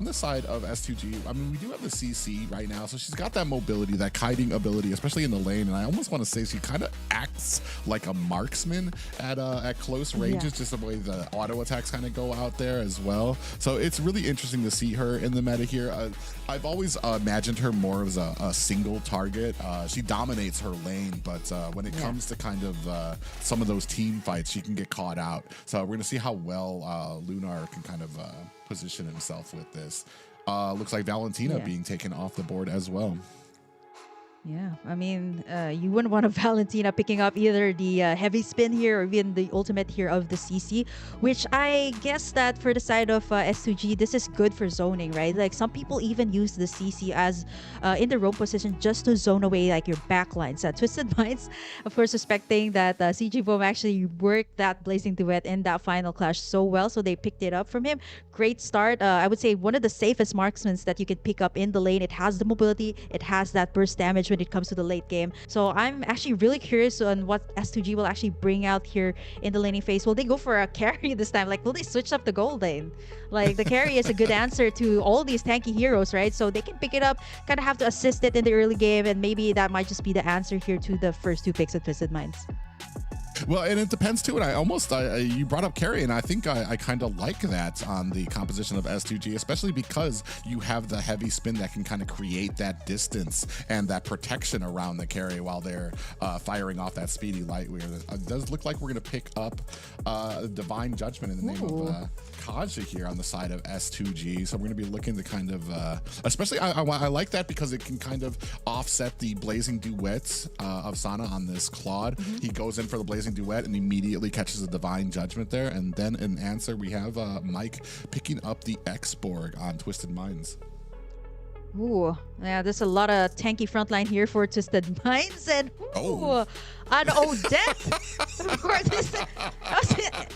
the side of S2G, I mean, we do have the CC right now, so she's got that mobility, that kiting ability, especially in the lane. And I almost want to say she kind of acts like a marksman at close ranges, just the way the auto attacks kind of go out there as well. So it's really interesting to see her in the meta here. I've always imagined her more as a single target. She dominates her lane, but when it comes to kind of some of those team fights, she can get caught out. So we're going to see how well Lunar can kind of position himself with this. Looks like Valentina being taken off the board as well. Yeah, I mean, you wouldn't want a Valentina picking up either the heavy spin here or even the ultimate here of the CC, which I guess that for the side of S2G, this is good for zoning, right? Like some people even use the CC as in the roam position just to zone away like your backlines. Twisted Minds, of course, suspecting that CG Boom actually worked that Blazing Duet in that final clash so well, so they picked it up from him. Great start. I would say one of the safest marksmen that you could pick up in the lane. It has the mobility, it has that burst damage when it comes to the late game. So I'm actually really curious on what S2G will actually bring out here in the laning phase. Will they go for a carry this time? Like, will they switch up the gold lane? Like, the carry is a good answer to all these tanky heroes, right? So they can pick it up, kind of have to assist it in the early game, and maybe that might just be the answer here to the first two picks of Twisted Minds. Well, and it depends too. And you brought up carry, and I think I kind of like that on the composition of S2G, especially because you have the heavy spin that can kind of create that distance and that protection around the carry while they're firing off that speedy light weird. It does look like we're going to pick up Divine Judgment in the name of Kaja here on the side of S2G. So we're going to be looking to kind of, especially I like that because it can kind of offset the Blazing Duets of Sana on this Claude. He goes in for the Blazing Duet and immediately catches a Divine Judgment there. And then in answer, we have Mike picking up the X-Borg on Twisted Minds. Ooh, yeah, there's a lot of tanky frontline here for Twisted Minds. And an Odette. Of course, am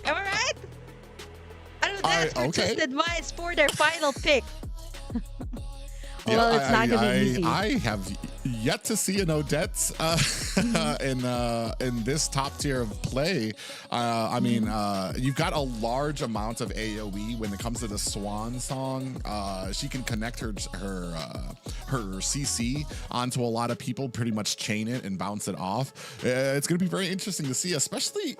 I right? An Odette for Twisted Minds for their final pick. Well, it's not going to be easy. I have yet to see an Odette in this top tier of play. I mean, you've got a large amount of AoE when it comes to the Swan Song. She can connect her CC onto a lot of people, pretty much chain it and bounce it off. It's going to be very interesting to see, especially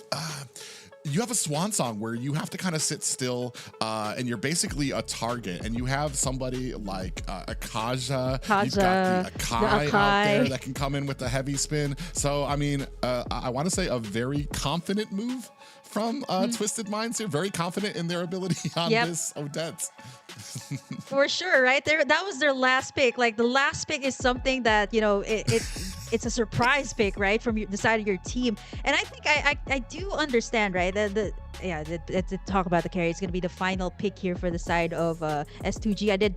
you have a Swan Song where you have to kind of sit still and you're basically a target, and you have somebody like a Kaja, you've got the Akai out there that can come in with the heavy spin. So, I mean, I want to say a very confident move from Twisted Minds here. Very confident in their ability on this Odette. For sure, right? That was their last pick. Like, the last pick is something that, you know, it's a surprise pick, right, from the side of your team. And I think I do understand, right, to talk about the carry. It's going to be the final pick here for the side of S2G. I did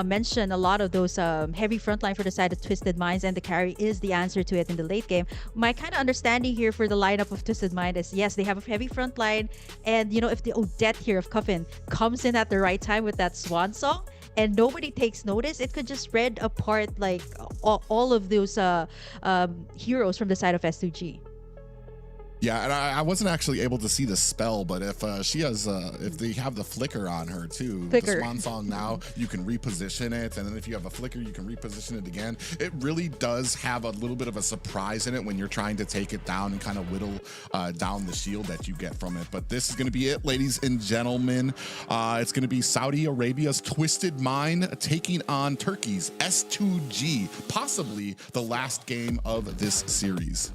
mention a lot of those heavy frontline for the side of Twisted Minds, and the carry is the answer to it in the late game. My kind of understanding here for the lineup of Twisted Mind is, yes, they have a heavy frontline, and, you know, if the Odette here of Coffin comes in at the right time with that Swan Song, and nobody takes notice, it could just spread apart like all of those heroes from the side of S2G. Yeah, and I wasn't actually able to see the spell, but if she has, if they have the flicker on her too, the Swan Song now, you can reposition it, and then if you have a flicker, you can reposition it again. It really does have a little bit of a surprise in it when you're trying to take it down and kind of whittle down the shield that you get from it. But this is going to be it, ladies and gentlemen. It's going to be Saudi Arabia's Twisted Mind taking on Turkey's S2G, possibly the last game of this series.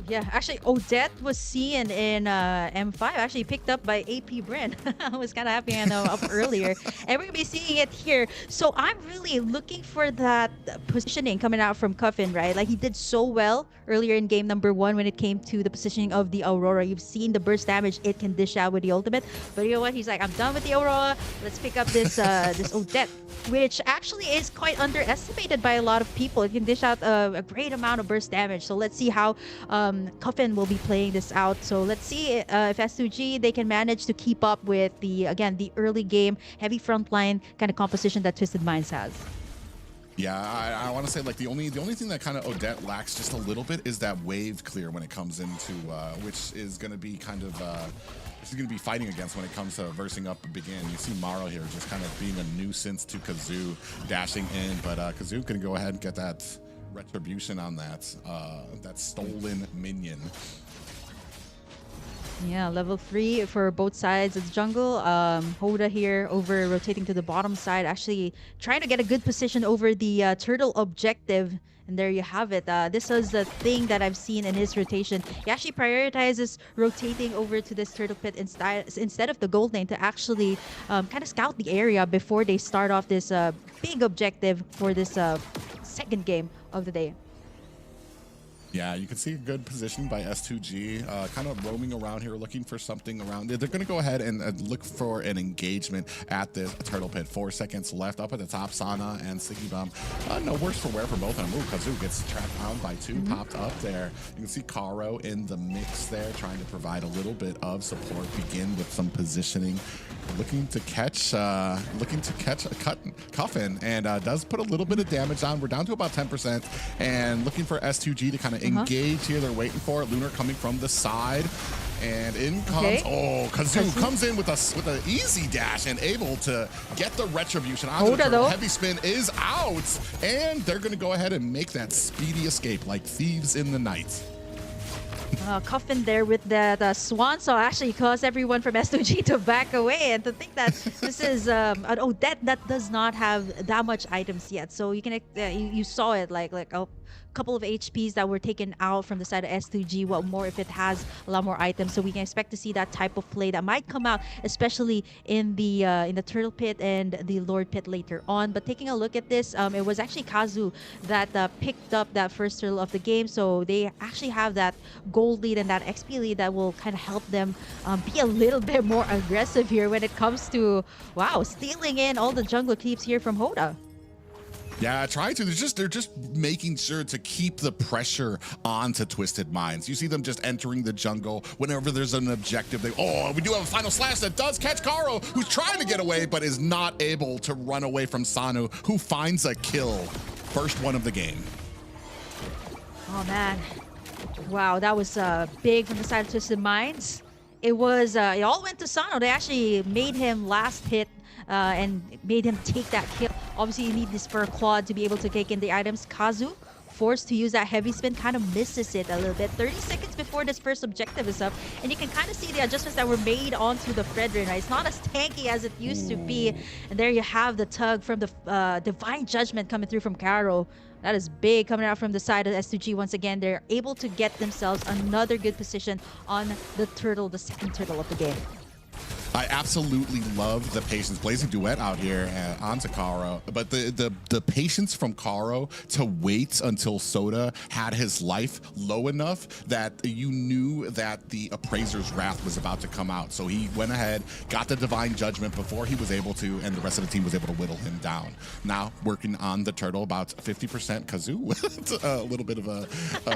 Yeah, actually, Odette was seen in M5, actually picked up by AP Brent. I was kind of happy I know up earlier. And we're going to be seeing it here. So I'm really looking for that positioning coming out from Coffin, right? Like, he did so well earlier in game number 1 when it came to the positioning of the Aurora. You've seen the burst damage it can dish out with the ultimate. But you know what? He's like, I'm done with the Aurora. Let's pick up this this Odette, which actually is quite underestimated by a lot of people. It can dish out a great amount of burst damage. So let's see how Coffin will be playing this out. So let's see if S2G, they can manage to keep up with the early game heavy frontline kind of composition that Twisted Minds has. Yeah, I want to say like the only thing that kind of Odette lacks just a little bit is that wave clear when it comes into which is going to be kind of this is going to be fighting against when it comes to versing up Begin. You see Maro here just kind of being a nuisance to Kazoo dashing in, but Kazoo can go ahead and get that retribution on that that stolen minion. Yeah, level 3 for both sides of the jungle. Hoda here over rotating to the bottom side, actually trying to get a good position over the turtle objective. And there you have it. This is the thing that I've seen in his rotation. He actually prioritizes rotating over to this turtle pit instead of the gold lane to actually kind of scout the area before they start off this big objective for this second game of the day. Yeah, you can see a good position by S2G, kind of roaming around here, looking for something around. They're going to go ahead and look for an engagement at this turtle pit. 4 seconds left up at the top. Sana and Siggy Bum. No worse for wear for both of them. Ooh, Kazoo gets trapped down by 2, popped up there. You can see Karo in the mix there, trying to provide a little bit of support. Begin with some positioning, looking to catch a Cuffin, and does put a little bit of damage on. We're down to about 10%, and looking for S2G to kind of engage here. They're waiting for it. Lunar coming from the side, and in comes Kazoo comes in with an easy dash and able to get the retribution on the heavy spin is out, and they're going to go ahead and make that speedy escape like thieves in the night. Coffin there with that swan song actually caused everyone from S2G to back away, and to think that this is an Odette that does not have that much items yet. So you can you saw it like a couple of HPs that were taken out from the side of S2G. What more if it has a lot more items? So we can expect to see that type of play that might come out, especially in the turtle pit and the lord pit later on. But taking a look at this, it was actually Kazu that picked up that first turtle of the game. So they actually have that gold lead and that XP lead that will kind of help them be a little bit more aggressive here when it comes to stealing in all the jungle keeps here from Hoda. Yeah, trying to. They're just making sure to keep the pressure onto Twisted Minds. You see them just entering the jungle whenever there's an objective. We do have a final slash that does catch Karo, who's trying to get away but is not able to run away from Sanu, who finds a kill. First one of the game. Oh man, wow, that was big from the side of Twisted Minds. It was it all went to Sano. They actually made him last hit and made him take that kill. Obviously, you need this for a quad to be able to take in the items. Kazu, forced to use that heavy spin, kind of misses it a little bit. 30 seconds before this first objective is up, and you can kind of see the adjustments that were made onto the Fredrin. Right? It's not as tanky as it used to be. And there you have the tug from the Divine Judgment coming through from Karo. That is big coming out from the side of S2G. Once again, they're able to get themselves another good position on the turtle, the second turtle of the game. I absolutely love the patience. Blazing Duet out here onto Karo, but the patience from Karo to wait until Soda had his life low enough that you knew that the Appraiser's Wrath was about to come out. So he went ahead, got the Divine Judgment before he was able to, and the rest of the team was able to whittle him down. Now working on the turtle, about 50% Kazoo. A little bit of a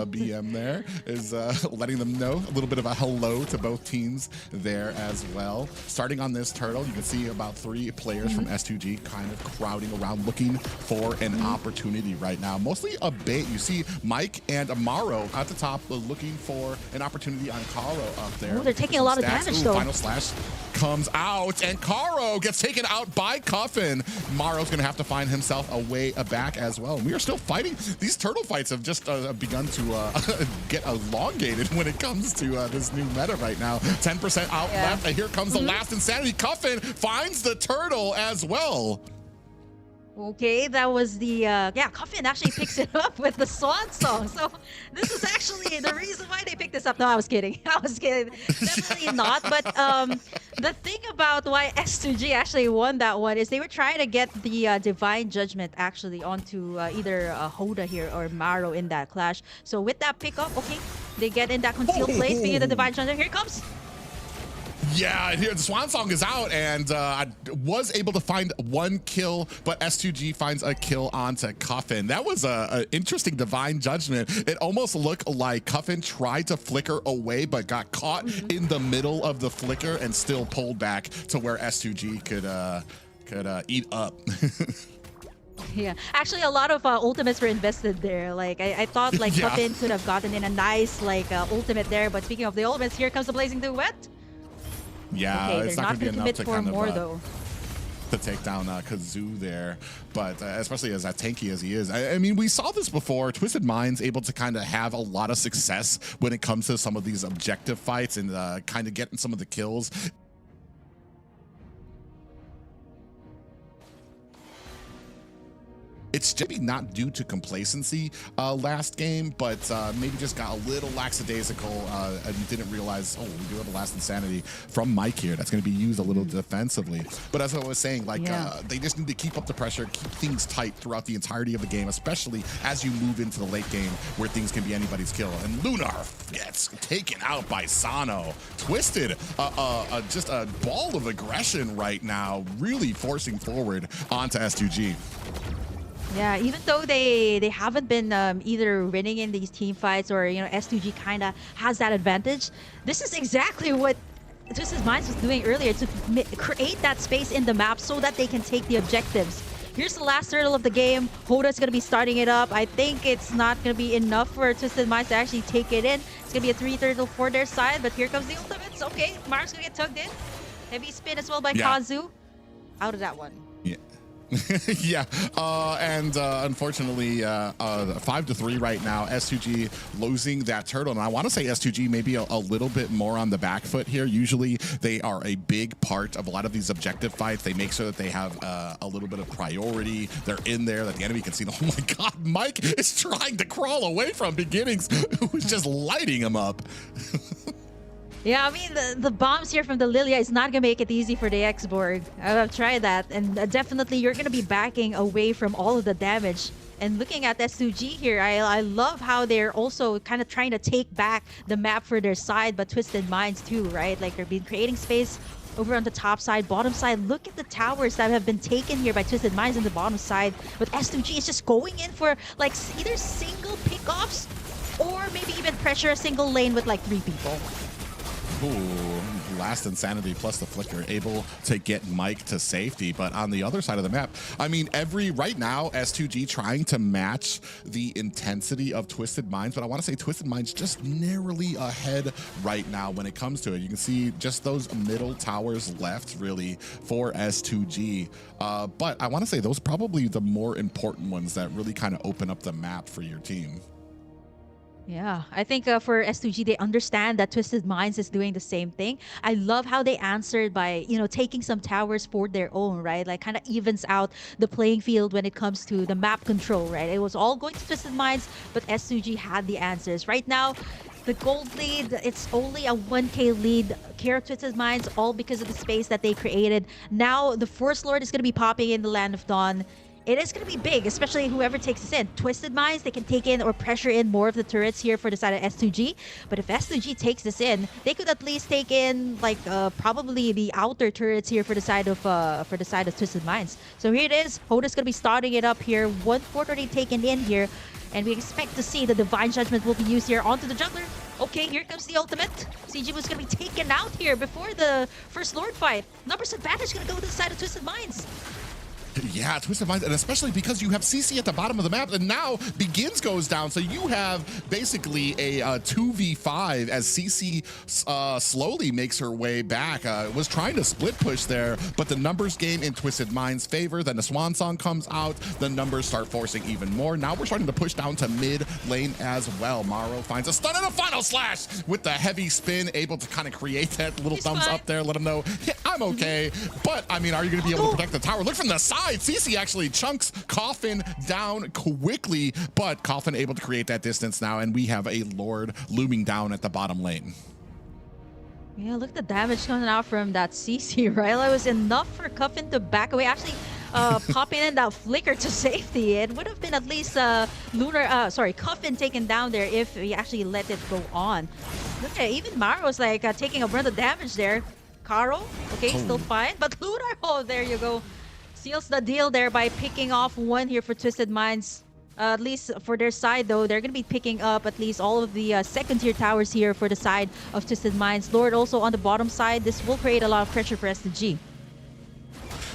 BM there is letting them know a little bit of a hello to both teams there as well. Starting on this turtle, you can see about 3 players from S2G kind of crowding around looking for an opportunity right now. Mostly a bait. You see Mike and Amaro at the top looking for an opportunity on Karo up there. Ooh, they're taking a lot of damage though. Final slash comes out and Karo gets taken out by Cuffin. Maro's going to have to find himself a way back as well. And we are still fighting. These turtle fights have just begun to get elongated when it comes to this new meta right now. 10% out left, and here comes the last insanity. Cuffin finds the turtle as well. Okay, that was the Cuffin actually picks it up with the swan song. So this is actually the reason why they picked this up. No, I was kidding. Definitely not. But the thing about why S2G actually won that one is they were trying to get the Divine Judgment actually onto either Hoda here or Maro in that clash. So with that pickup, okay, they get in that concealed place. Being the Divine Judgment, here it comes. Yeah, here the Swan Song is out, and I was able to find 1 kill, but S2G finds a kill onto Cuffin. That was an interesting Divine Judgment. It almost looked like Cuffin tried to flicker away, but got caught in the middle of the flicker and still pulled back to where S2G could eat up. Yeah, actually, a lot of ultimates were invested there. Like I thought, like Yeah. Puffin could have gotten in a nice like ultimate there. But speaking of the ultimates, here comes the blazing duet. Yeah, Okay, it's they're not not going to be going enough to commit to for kind more of though. to take down Kazoo there, but especially as tanky as he is. I mean, we saw this before. Twisted Mind's able to kind of have a lot of success when it comes to some of these objective fights and kind of getting some of the kills. It's maybe not due to complacency last game, but maybe just got a little lackadaisical and didn't realize, oh, we do have a last insanity from Mike here. That's going to be used a little defensively. But as I was saying, like they just need to keep up the pressure, keep things tight throughout the entirety of the game, especially as you move into the late game where things can be anybody's kill. And Lunar gets taken out by Sano. Twisted, just a ball of aggression right now, really forcing forward onto S2G. Yeah, even though they haven't been either winning in these team fights or S2G kind of has that advantage. This is exactly what Twisted Minds was doing earlier to create that space in the map so that they can take the objectives. Here's the last turtle of the game. Hoda's going to be starting it up. I think it's not going to be enough for Twisted Minds to actually take it in. It's going to be a 3 turtle for their side, but here comes the ultimates. Okay, Mark's going to get tugged in. Heavy spin as well by Kazu. Out of that one. Yeah. Yeah, and unfortunately, 5-3 right now. S2G losing that turtle, and I want to say S2G maybe a little bit more on the back foot here. Usually, they are a big part of a lot of these objective fights. They make sure that they have a little bit of priority. They're in there that the enemy can see. Oh my God, Mike is trying to crawl away from Beginnings, who's just lighting him up. Yeah, I mean, the bombs here from the Lilia is not going to make it easy for the X-Borg. I've tried that, and definitely you're going to be backing away from all of the damage. And looking at S2G here, I love how they're also kind of trying to take back the map for their side, but Twisted Minds too, right? Like they've been creating space over on the top side, bottom side. Look at the towers that have been taken here by Twisted Minds on the bottom side. But S2G is just going in for like either single pickoffs or maybe even pressure a single lane with like 3 people. Ooh, last insanity plus the flicker able to get Mike to safety. But on the other side of the map, I mean, right now S2G trying to match the intensity of Twisted Minds, but I want to say Twisted Minds just narrowly ahead right now when it comes to it. You can see just those middle towers left really for S2G, but I want to say those are probably the more important ones that really kind of open up the map for your team. Yeah, I think for S2G, they understand that Twisted Minds is doing the same thing. I love how they answered by, taking some towers for their own, right? Like kind of evens out the playing field when it comes to the map control, right? It was all going to Twisted Minds, but S2G had the answers. Right now, the gold lead, it's only a 1k lead. Care of Twisted Minds, all because of the space that they created. Now, the Force Lord is going to be popping in the Land of Dawn. It is going to be big, especially whoever takes this in. Twisted Minds, they can take in or pressure in more of the turrets here for the side of S2G. But if S2G takes this in, they could at least take in like probably the outer turrets here for the side of Twisted Minds. So here it is. Hoda's going to be starting it up here. 1/4 already taken in here. And we expect to see the Divine Judgment will be used here onto the jungler. Okay, here comes the ultimate. CG was going to be taken out here before the First Lord fight. Numbers advantage going to go to the side of Twisted Minds. Yeah, Twisted Minds, and especially because you have CC at the bottom of the map, and now Begins goes down, so you have basically a 2v5 as CC slowly makes her way back. Was trying to split push there, but the numbers game in Twisted Minds' favor. Then the Swan Song comes out, the numbers start forcing even more. Now we're starting to push down to mid lane as well. Maro finds a stun and a final slash with the heavy spin, able to kind of create that little thumbs up there, let him know, yeah, I'm okay. But, I mean, are you going to be able to protect the tower? Look from the side. CC actually chunks Coffin down quickly, but Coffin able to create that distance now, and we have a Lord looming down at the bottom lane. Yeah, look at the damage coming out from that CC, right? It was enough for Coffin to back away. Actually, popping in that flicker to safety. It would have been at least Coffin taken down there if he actually let it go on. Look at even Maro's like taking a run of damage there. Caro, okay, still fine, but Lunar, oh, there you go. Seals the deal there by picking off one here for Twisted Minds. At least for their side, though, they're going to be picking up at least all of the second-tier towers here for the side of Twisted Minds. Lord also on the bottom side. This will create a lot of pressure for S2G.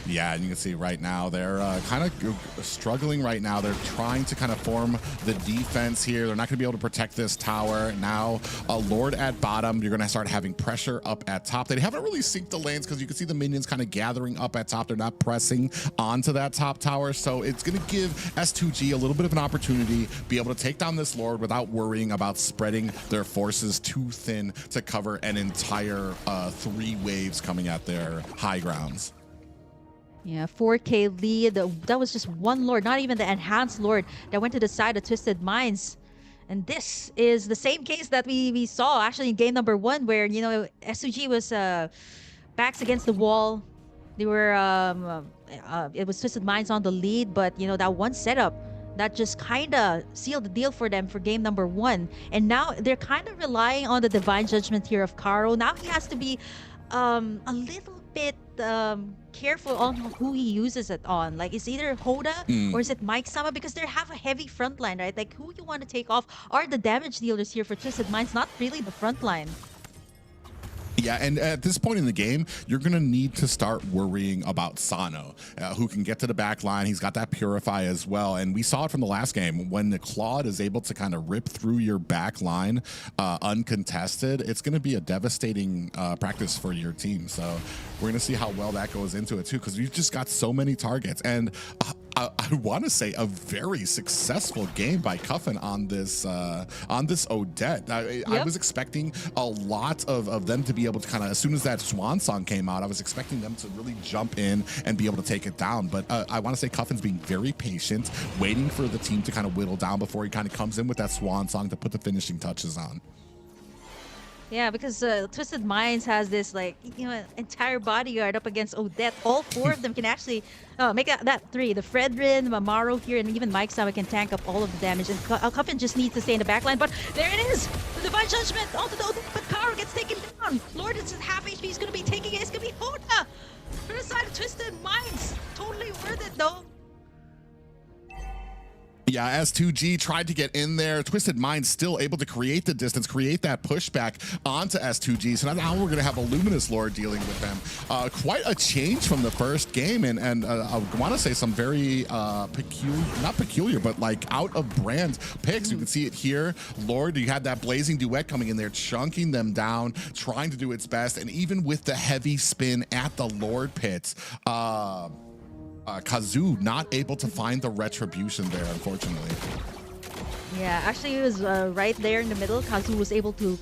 Yeah, and you can see right now they're kind of struggling right now. They're trying to kind of form the defense here. They're not going to be able to protect this tower. Now, Lord at bottom, you're going to start having pressure up at top. They haven't really synced the lanes because you can see the minions kind of gathering up at top. They're not pressing onto that top tower. So it's going to give S2G a little bit of an opportunity, be able to take down this Lord without worrying about spreading their forces too thin to cover an entire 3 waves coming at their high grounds. Yeah, 4K lead. That was just one Lord, not even the enhanced Lord that went to the side of Twisted Minds. And this is the same case that we saw actually in game number 1, where, you know, S2G was backs against the wall. They were, it was Twisted Minds on the lead, but, you know, that one setup that just kind of sealed the deal for them for game number 1. And now they're kind of relying on the divine judgment here of Caro. Now he has to be a little bit careful on who he uses it on. Like, it's either Hoda or is it Mike Sama, because they have a heavy front line, right? Like, who you want to take off are the damage dealers here for Twisted Minds, not really the front line. Yeah, and at this point in the game, you're going to need to start worrying about Sano, who can get to the back line. He's got that Purify as well. And we saw it from the last game. When the Claude is able to kind of rip through your back line uncontested, it's going to be a devastating practice for your team. So we're going to see how well that goes into it, too, because we've just got so many targets. And I want to say a very successful game by Cuffin on this Odette. I was expecting a lot of them to be able to kind of, as soon as that Swan song came out, I was expecting them to really jump in and be able to take it down. But I want to say Cuffin's being very patient, waiting for the team to kind of whittle down before he kind of comes in with that Swan song to put the finishing touches on. Yeah, because Twisted Minds has this, like, you know, entire bodyguard up against Odette. All 4 of them can actually make that 3. The Fredrin, Mamaro here, and even Mike Sama can tank up all of the damage. And Cuffin just needs to stay in the backline. But there it is! The Divine Judgment onto the Odette, but Caro gets taken down. Lord is at half HP. He's going to be taking it. It's going to be Hoda for the side of Twisted Minds. Totally worth it, though. Yeah, S2G tried to get in there. Twisted Minds still able to create the distance, create that pushback onto S2G. So now we're going to have a Luminous Lord dealing with them. Quite a change from the first game. And I want to say some very peculiar, not peculiar, but like out of brand picks. You can see it here. Lord, you had that Blazing Duet coming in there, chunking them down, trying to do its best. And even with the heavy spin at the Lord pits, Kazoo not able to find the retribution there, unfortunately. Yeah, actually it was right there in the middle. Kazoo was able to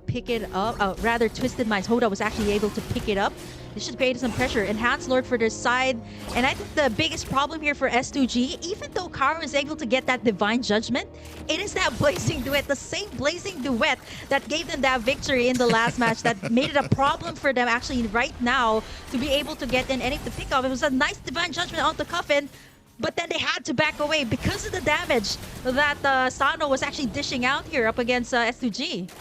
pick it up. Rather, Twisted Minds, Hoda was actually able to pick it up. This should create some pressure. Enhanced Lord for their side. And I think the biggest problem here for S2G, even though Caro is able to get that Divine Judgment, it is that Blazing Duet, the same Blazing Duet that gave them that victory in the last match, that made it a problem for them actually right now to be able to get in any of the pickup. It was a nice Divine Judgment onto Cuffin, but then they had to back away because of the damage that Sano was actually dishing out here up against S2G.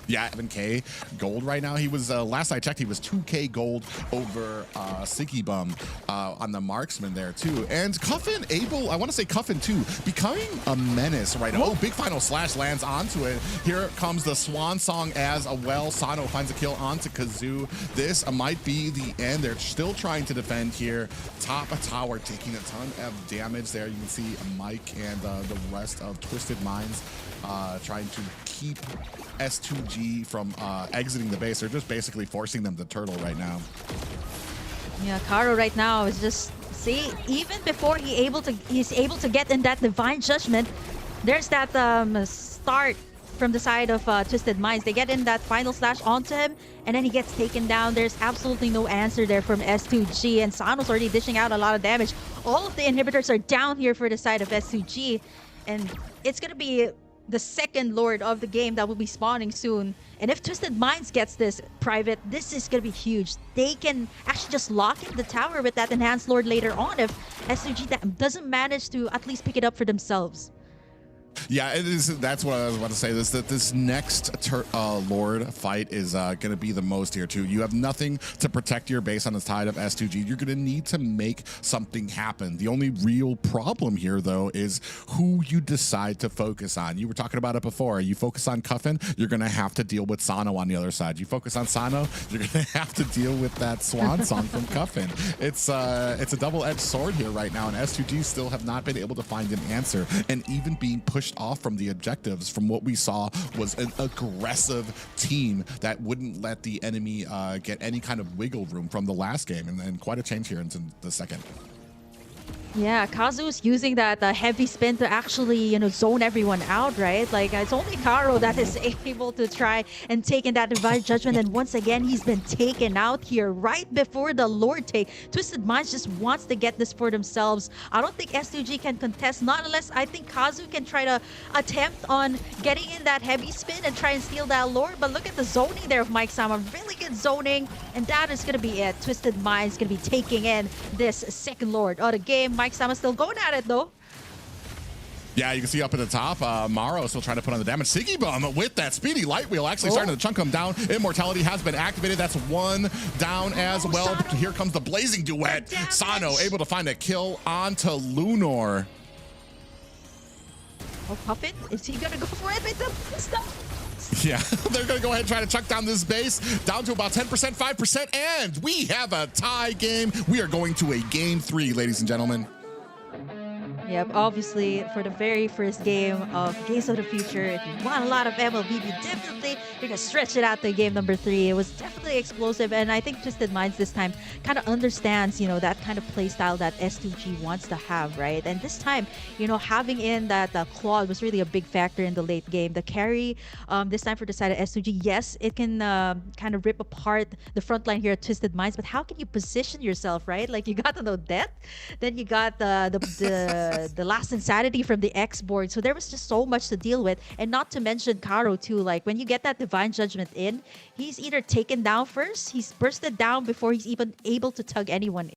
Yeah, 7K gold right now. He was, last I checked, he was 2K gold over Siggy Bum on the marksman there too. And Cuffin able, I want to say Cuffin too, becoming a menace right now. Oh, big final slash lands onto it. Here comes the Swan Song as well. Sano finds a kill onto Kazoo. This might be the end. They're still trying to defend here. Top of tower taking a ton of damage there. You can see Mike and the rest of Twisted Minds trying to keep S2G from exiting the base. They're just basically forcing them to turtle right now. Yeah, Caro right now is just, see, even before he's able to get in that Divine Judgment, there's that start from the side of Twisted Minds. They get in that final slash onto him, and then he gets taken down. There's absolutely no answer there from S2G, and Sano's already dishing out a lot of damage. All of the inhibitors are down here for the side of S2G, and it's going to be the second Lord of the game that will be spawning soon. And if Twisted Minds gets this private, this is going to be huge. They can actually just lock in the tower with that Enhanced Lord later on if S2G doesn't manage to at least pick it up for themselves. Yeah, it is. That's what I was about to say. This next Lord fight is going to be the most here too. You have nothing to protect your base on the side of S2G. You're going to need to make something happen. The only real problem here, though, is who you decide to focus on. You were talking about it before. You focus on Cuffin, you're going to have to deal with Sano on the other side. You focus on Sano, you're going to have to deal with that Swan Song from Cuffin. It's a double-edged sword here right now, and S2G still have not been able to find an answer. And even being pushed off from the objectives from what we saw was an aggressive team that wouldn't let the enemy get any kind of wiggle room from the last game, and quite a change here into the second. Yeah, Kazu's using that heavy spin to actually, zone everyone out, right? Like, it's only Karo that is able to try and take in that Divine Judgment. And once again, he's been taken out here right before the Lord take. Twisted Minds just wants to get this for themselves. I don't think S2G can contest, not unless I think Kazu can try to attempt on getting in that heavy spin and try and steal that Lord. But look at the zoning there of Mike Sama. Really good zoning. And that is going to be it. Twisted Minds going to be taking in this second Lord of the game. Mike Sama still going at it though. Yeah, you can see up at the top, Maro still trying to put on the damage. Siggy Bum with that speedy light wheel actually starting to chunk him down. Immortality has been activated. That's one down as well. Sano. Here comes the blazing duet. Sano able to find a kill onto Lunar. Oh, Puffin, is he gonna go for it with the stuff? Yeah, they're going to go ahead and try to chuck down this base down to about 10%, 5%, and we have a tie game. We are going to a game 3, ladies and gentlemen. Yep, obviously, for the very first game of Games of the Future, if you want a lot of MLB, you're going to stretch it out to game number 3. It was definitely explosive, and I think Twisted Minds this time kind of understands, that kind of play style that S2G wants to have, right? And this time, having in that Claude was really a big factor in the late game. The carry, this time for the side of S2G, yes, it can kind of rip apart the front line here at Twisted Minds, but how can you position yourself, right? Like, you got the no death, then you got the last insanity from the X board. So there was just so much to deal with. And not to mention Karo too. Like, when you get that Divine Judgment in, he's either taken down first, he's bursted down before he's even able to tug anyone